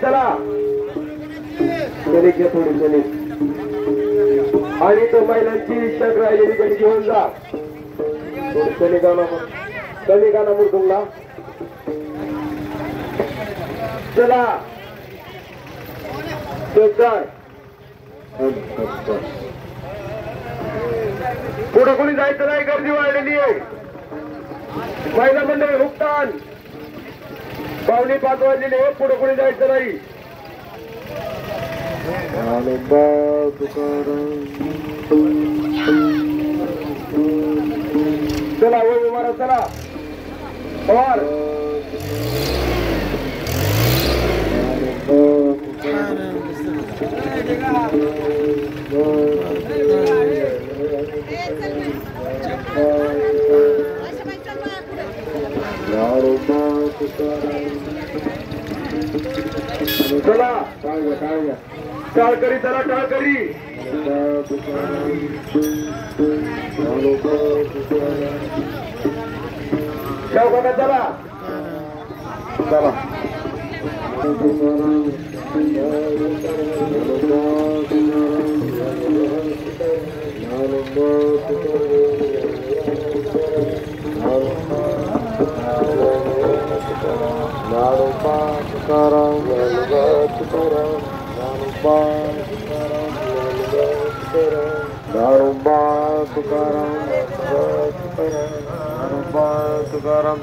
चला चलित थोडी चलित आणि तो महिलांची शक राहिलेली कधी घेऊन जा कमी गाणं मुरदुंगला चला पुढे कोणी जायचं नाही गर्दी वाढलेली आहे महिला मंडळी हुकतान 5:45 वाजलेले आहे पुढे कोणी जायचं नाही चला हो मारा चला पवार चला टाळकरी चला टाळकरी शावकाका चला चला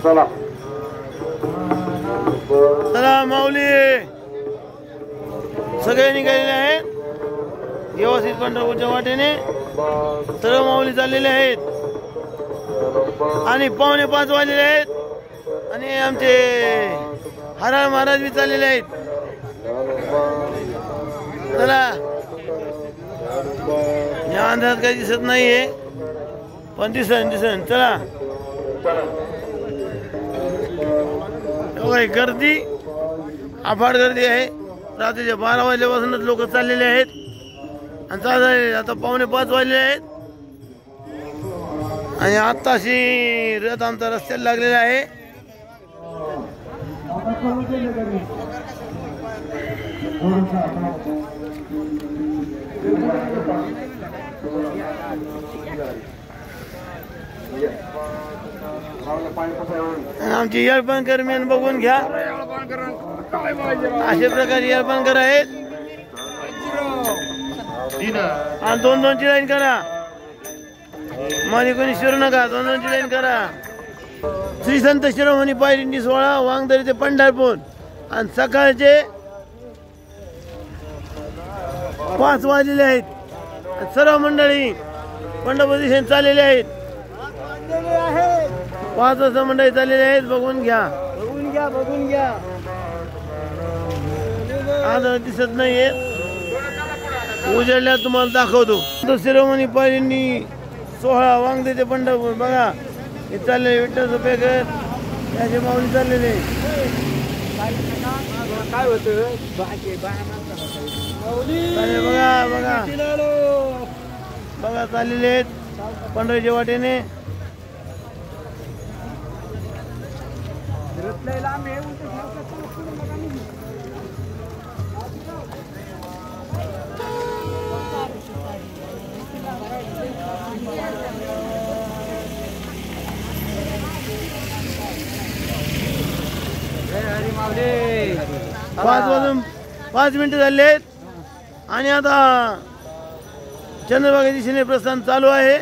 चला चला माऊली सगळे निघालेले आहेत व्यवस्थित पंढरपूरच्या वाटेने सर्व माऊली चाललेले आहेत आणि 4:45 वाजलेले आहेत आणि आमचे हराळ महाराज बी चाललेले आहेत चला या अंधारात काही दिसत नाहीये पण दिसन चला गर्दी अफाट गर्दी आहे रात्रीच्या 12 वाजल्यापासूनच लोक चाललेले आहेत आणि चालले आता 4:45 वाजले आहेत आणि आत्ताशी रथ आमचा रस्त्याला लागलेला आहे आमची येळपणकर मेन बघून घ्या अशा प्रकारे येळपणकर आहेत आणि 2-2ची लाईन करा मध्ये कोणी शिरू नका 2-2ची लाईन करा श्री संत शिरोमणी पायरिंडी 16 वांगदरी ते पंढरपूर आणि सकाळचे 5 वाजलेले आहेत सर्व मंडळी पंढरपूर दिशेने चाललेले आहेत 5 वाजता मंडळी चाललेले आहेत बघून घ्या आता दिसत नाहीये उजेडल्या तुम्हाला दाखवतो शिरोमणी पायरिंडी 16 वांगदरी ते पंढरपूर बघा हे चाललेले विठ्ठल झोपेकर त्याचे माऊली चाललेले काय होतं बघा चाललेले आहेत पंढरीच्या वाटेने हरी माऊली 5 वाजून 5 मिनिटं झाले आहेत आणि आता चंद्रभागा दिशेने प्रस्थान चालू आहे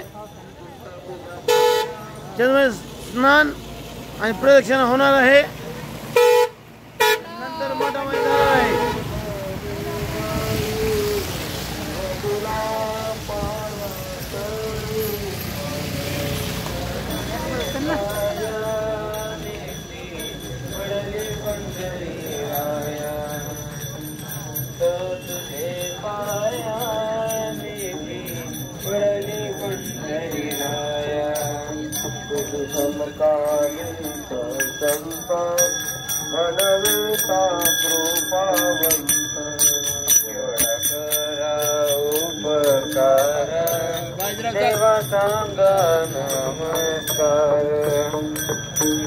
चंद्र स्नान आणि प्रदक्षिणा होणार आहे नंतर मोठा मैदान आहे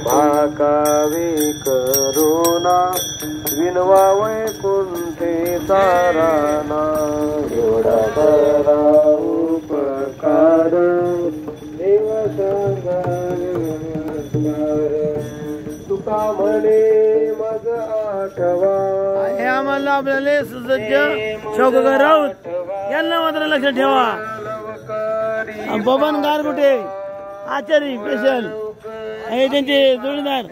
महाकावी करुणा विनवावय वैकुंठे ताराना एवढा करा उपकार देव सांगार तुका म्हणे मग आठवा हे आम्हाला आपल्याला सुसज्ज शौकगार राऊत यांना मात्र लक्षात ठेवा. बबन गारगुटे आचारी स्पेशल हे त्यांचे जोडीदार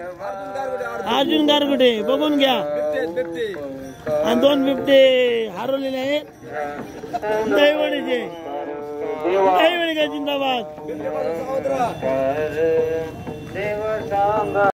अर्जुन गारगुटे बघून घ्या. आणि 2 बिबटे हरवलेले आहेत. दहीवडीचे दहीवडी का जिंदाबाद.